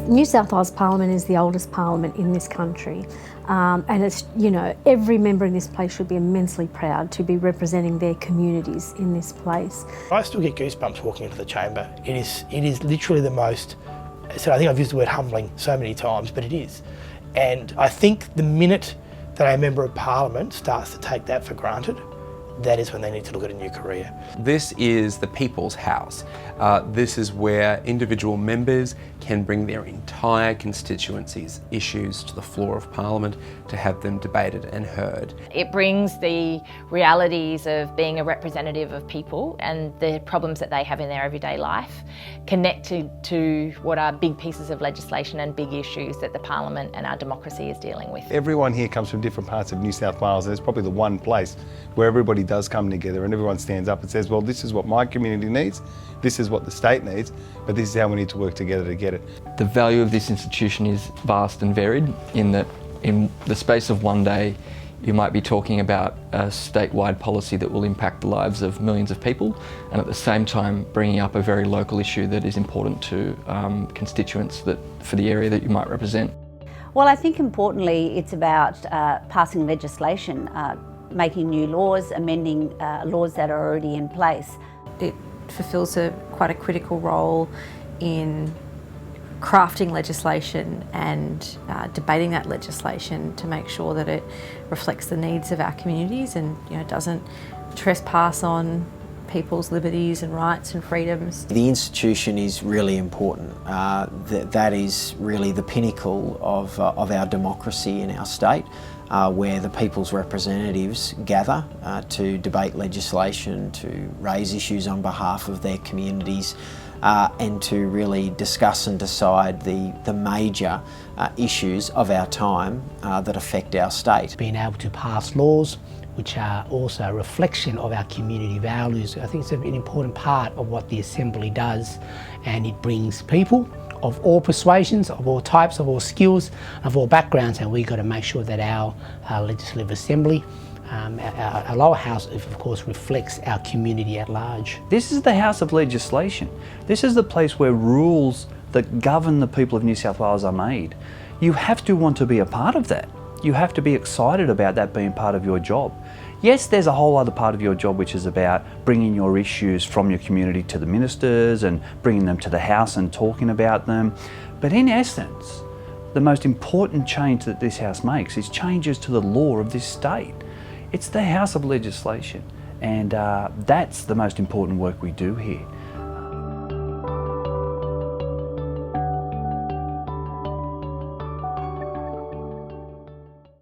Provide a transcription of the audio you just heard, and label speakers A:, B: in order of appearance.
A: New South Wales Parliament is the oldest parliament in this country, and it's, you know, every member in this place should be immensely proud to be representing their communities in this place.
B: I still get goosebumps walking into the chamber. It is literally the most, so I think I've used the word humbling so many times, but it is. And I think the minute that a member of Parliament starts to take that for granted, that is when they need to look at a new career.
C: This is the people's house. This is where individual members can bring their entire constituency's issues to the floor of Parliament to have them debated and heard.
D: It brings the realities of being a representative of people and the problems that they have in their everyday life connected to what are big pieces of legislation and big issues that the Parliament and our democracy is dealing with.
E: Everyone here comes from different parts of New South Wales, and it's probably the one place where everybody does come together and everyone stands up and says, well, this is what my community needs, this is what the state needs, but this is how we need to work together to get it.
F: The value of this institution is vast and varied in that in the space of one day you might be talking about a statewide policy that will impact the lives of millions of people, and at the same time bringing up a very local issue that is important to constituents for the area that you might represent.
G: Well, I think importantly it's about passing legislation, making new laws, amending laws that are already in place.
H: It fulfills quite a critical role in crafting legislation and debating that legislation to make sure that it reflects the needs of our communities and, you know, doesn't trespass on people's liberties and rights and freedoms.
I: The institution is really important. That is really the pinnacle of our democracy in our state, where the people's representatives gather to debate legislation, to raise issues on behalf of their communities, and to really discuss and decide the major issues of our time that affect our state.
B: Being able to pass laws which are also a reflection of our community values, I think it's an important part of what the Assembly does, and it brings people of all persuasions, of all types, of all skills, of all backgrounds, and we've got to make sure that our Legislative Assembly, our lower house, of course, reflects our community at large.
J: This is the House of Legislation. This is the place where rules that govern the people of New South Wales are made. You have to want to be a part of that. You have to be excited about that being part of your job. Yes, there's a whole other part of your job which is about bringing your issues from your community to the ministers and bringing them to the House and talking about them. But in essence, the most important change that this House makes is changes to the law of this state. It's the House of Legislation, and that's the most important work we do here.